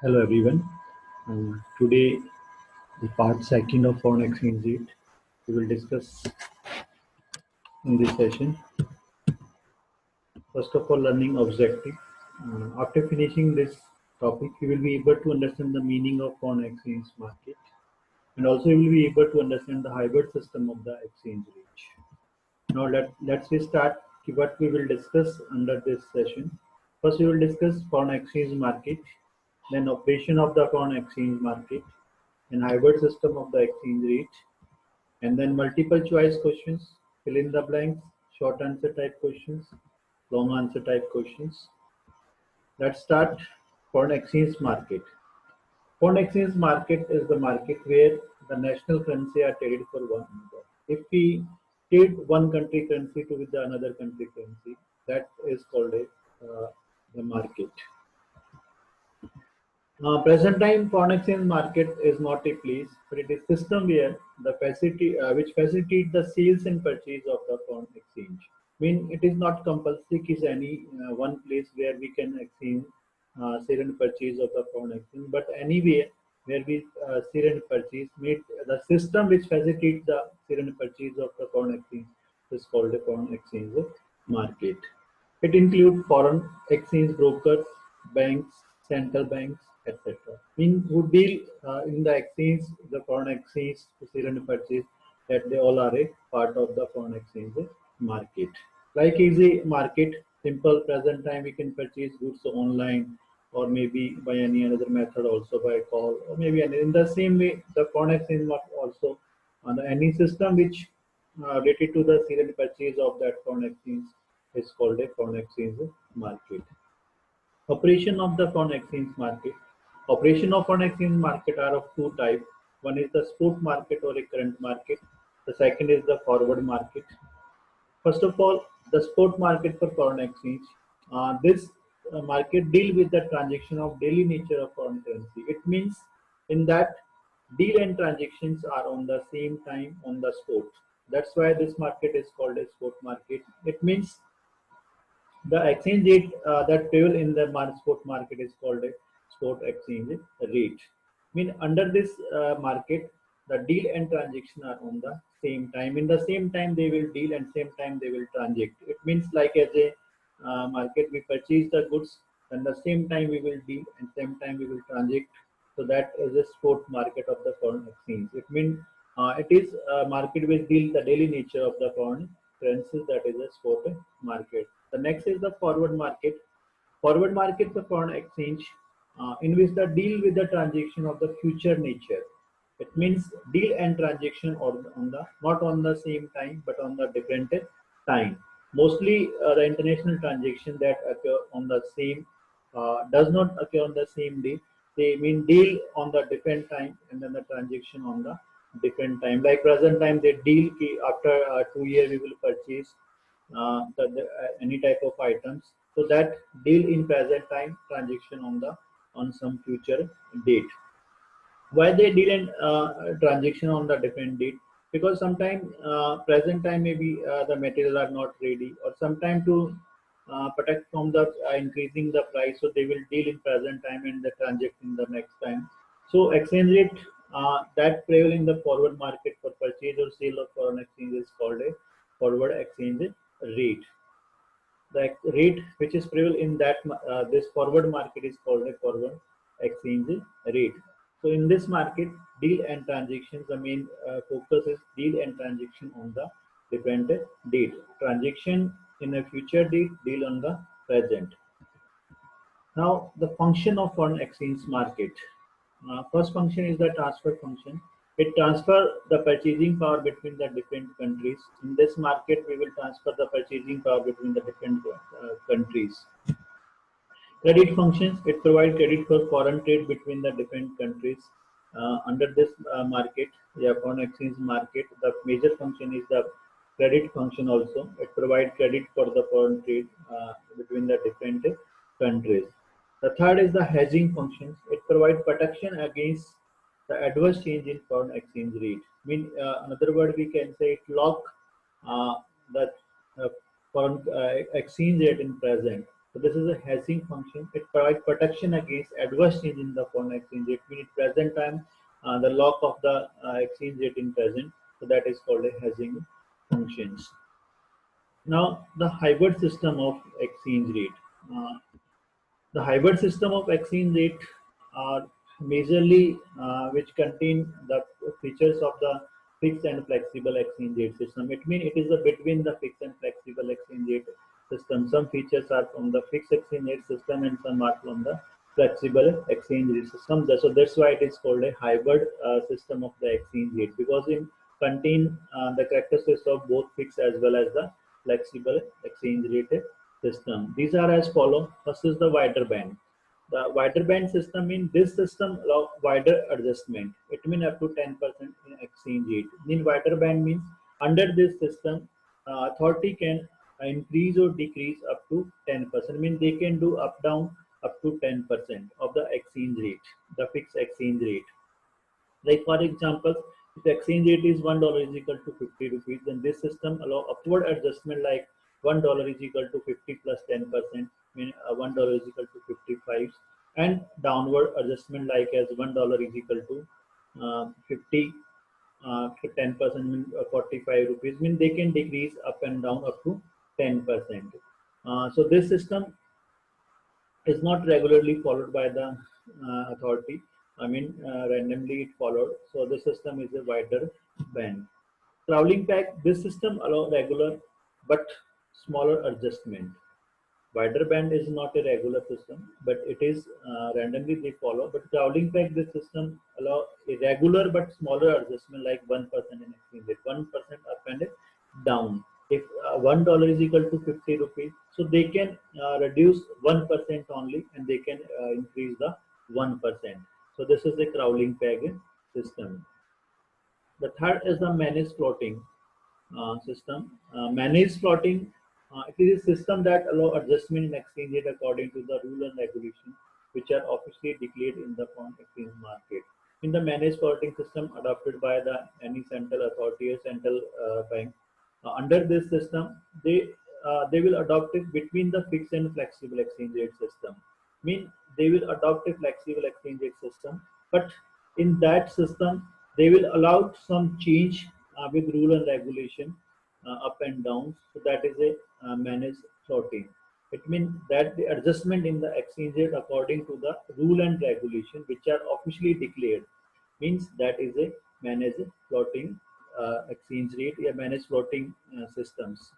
Hello everyone. Today, the part second of foreign exchange rate, we will discuss in this session. First of all, learning objective. After finishing this topic, you will be able to understand the meaning of foreign exchange market, and also you will be able to understand the hybrid system of the exchange rate. Now let's we start what we will discuss under this session. First, we will discuss foreign exchange market, then operation of the foreign exchange market, and hybrid system of the exchange rate, and then multiple choice questions, fill in the blanks, short answer type questions, long answer type questions. Let's start foreign exchange market. Foreign exchange market is the market where the national currency are traded for one another. If we trade one country currency to with the another country currency, that is called the market. Present time foreign exchange market is not a place, but it is system where the facility which facilitate the sales and purchase of the foreign exchange. Mean it is not compulsory is any one place where we can exchange sale and purchase of the foreign exchange, but anywhere where we sale and purchase, meet the system which facilitates the sale and purchase of the foreign exchange is called a foreign exchange market. It includes foreign exchange brokers, banks, central banks, etc. In who deal in the exchange, the foreign exchange to sell and purchase, that they all are a part of the foreign exchange market. Like easy market, simple present time we can purchase goods online or maybe by any other method also by call or maybe in the same way the foreign exchange market also on any system which related to the sale and purchase of that foreign exchange is called a foreign exchange market. Operation of the foreign exchange market. Operation of foreign exchange market are of two types. One is the spot market or a current market. The second is the forward market. First of all, the spot market for foreign exchange. This market deal with the transaction of daily nature of foreign currency. It means in that deal and transactions are on the same time on the spot. That's why this market is called a spot market. It means the exchange rate that prevail in the spot market is called a spot exchange rate. Mean under this market, the deal and transaction are on the same time. In the same time, they will deal and same time they will transact. It means like as a market, we purchase the goods and the same time we will deal and same time we will transact. So that is a spot market of the foreign exchange. It means it is a market which deal the daily nature of the foreign currencies. That is a spot market. The next is the forward market. Forward market for foreign exchange in which the deal with the transaction of the future nature. It means deal and transaction or on the not on the same time but on the different time. Mostly the international transaction that occur on the same does not occur on the same day. They mean deal on the different time and then the transaction on the different time. Like present time, they deal ki after 2 years we will purchase any type of items. So that deal in present time, transaction on the on some future date. Why they deal in transaction on the different date? Because sometimes present time maybe the material are not ready, or sometime to protect from the increasing the price, so they will deal in present time and the transact in the next time. So exchange rate that prevail in the forward market for purchase or sale of foreign exchange is called a forward exchange rate. The rate which is prevail in that this forward market is called a forward exchange rate. So in this market, deal and transactions, the main focus is deal and transaction on the different date. Transaction in a future date, deal on the present. Now the function of foreign exchange market. First function is the transfer function. It transfer the purchasing power between the different countries. In this market, we will transfer the purchasing power between the different countries. Credit functions, it provides credit for foreign trade between the different countries. Under this market, the foreign exchange market, the major function is the credit function also. It provides credit for the foreign trade between the different countries. The third is the hedging functions. It provides protection against the adverse change in foreign exchange rate. Mean, another word we can say it lock the foreign exchange rate in present. So this is a hedging function. It provides protection against adverse change in the foreign exchange rate. Mean at present time the lock of the exchange rate in present. So that is called a hedging functions. Now the hybrid system of exchange rate. Uh, the hybrid system of exchange rate are majorly which contain the features of the fixed and flexible exchange rate system. It means it is a between the fixed and flexible exchange rate system. Some features are from the fixed exchange rate system and some are from the flexible exchange rate system. So that's why it is called a hybrid system of the exchange rate, because it contain the characteristics of both fixed as well as the flexible exchange rate system. These are as follow. First is the wider band. The wider band system means this system allow wider adjustment. It means up to 10% in exchange rate. In wider band means under this system, authority can increase or decrease up to 10%. Means they can do up down up to 10% of the exchange rate, the fixed exchange rate. Like for example, if the exchange rate is $1 is equal to 50 rupees, then this system allow upward adjustment like $1 is equal to 50 plus 10%, mean $1 is equal to 55, and downward adjustment like as $1 is equal to 50 10% mean 45 rupees, mean they can decrease up and down up to 10%. So this system is not regularly followed by the authority. I mean, randomly it followed. So the system is a wider band. Traveling pack, this system allow regular but smaller adjustment. Wider band is not a regular system, but it is randomly they follow. But traveling pack, this system allow a regular but smaller adjustment like 1% in exchange rate, 1% up and down. If $1 is equal to 50 rupees, so they can reduce 1% only, and they can increase the 1%. So this is the crawling peg system. The third is the managed floating system. Managed floating, it is a system that allow adjustment in exchange rate according to the rule and regulation which are officially declared in the foreign exchange market. In the managed floating system adopted by the any central authority or central bank, under this system, they will adopt it between the fixed and flexible exchange rate system. Mean they will adopt a flexible exchange rate system, but in that system they will allow some change with rule and regulation up and down. So that is a managed floating. It means that the adjustment in the exchange rate according to the rule and regulation which are officially declared, means that is a managed floating exchange rate, a managed floating systems.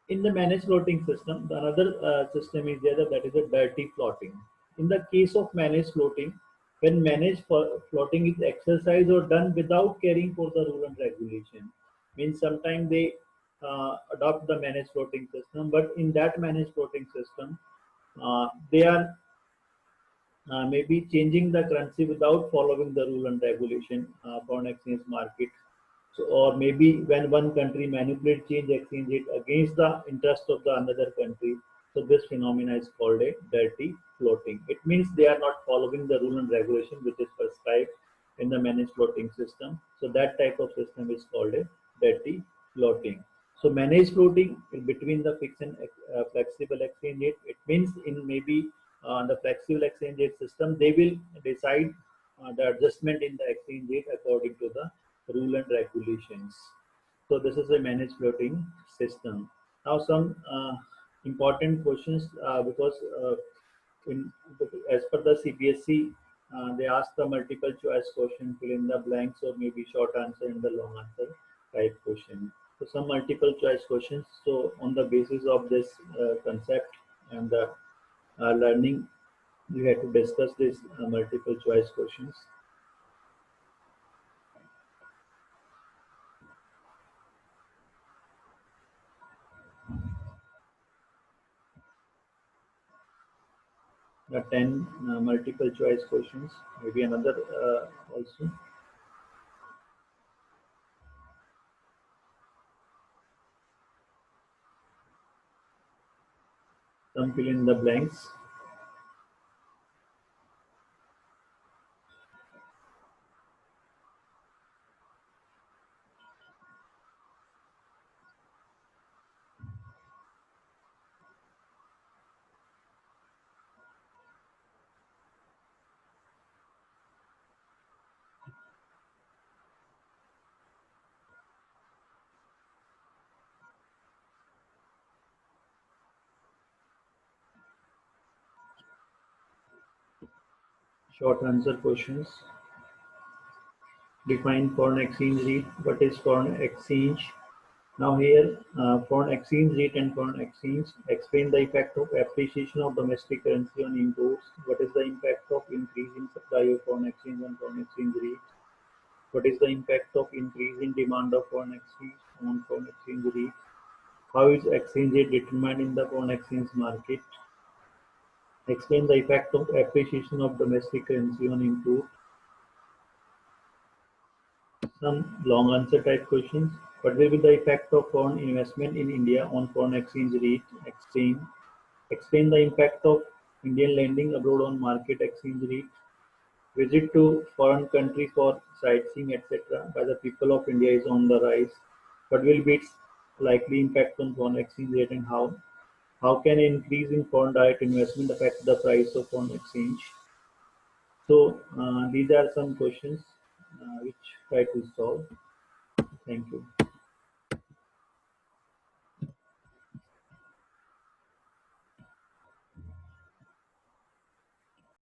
In the managed floating system, the another system is there, that is a dirty floating. In the case of managed floating, when managed floating is exercised or done without caring for the rule and regulation, means sometimes they adopt the managed floating system, but in that managed floating system, they are maybe changing the currency without following the rule and regulation foreign exchange market. So, or maybe when one country manipulate change exchange rate against the interest of the another country. So this phenomena is called a dirty floating. It means they are not following the rule and regulation which is prescribed in the managed floating system. So that type of system is called a dirty floating. So managed floating in between the fixed and flexible exchange rate. It means in maybe the flexible exchange rate system, they will decide the adjustment in the exchange rate according to the rule and regulations. So this is a managed floating system. Now some important questions because in as per the CBSE, they ask the multiple choice question, fill in the blanks or maybe short answer and the long answer type question. So some multiple choice questions. So on the basis of this concept and the learning, we had to discuss these multiple choice questions. The 10 multiple choice questions, maybe another also. Some fill in the blanks. Short answer questions. Define foreign exchange rate. What is foreign exchange? Now here, foreign exchange rate and foreign exchange explain the effect of appreciation of domestic currency on imports. What is the impact of increase in supply of foreign exchange on foreign exchange rate? What is the impact of increase in demand of foreign exchange on foreign exchange rate? How is exchange rate determined in the foreign exchange market? Explain the effect of appreciation of domestic currency on import. Some long answer type questions. What will be the effect of foreign investment in India on foreign exchange rate? Explain. Explain the impact of Indian lending abroad on market exchange rate. Visit to foreign country for sightseeing, etc. by the people of India is on the rise. What will be its likely impact on foreign exchange rate and how? How can an increase in foreign direct investment affect the price of foreign exchange? So these are some questions which try to solve. Thank you.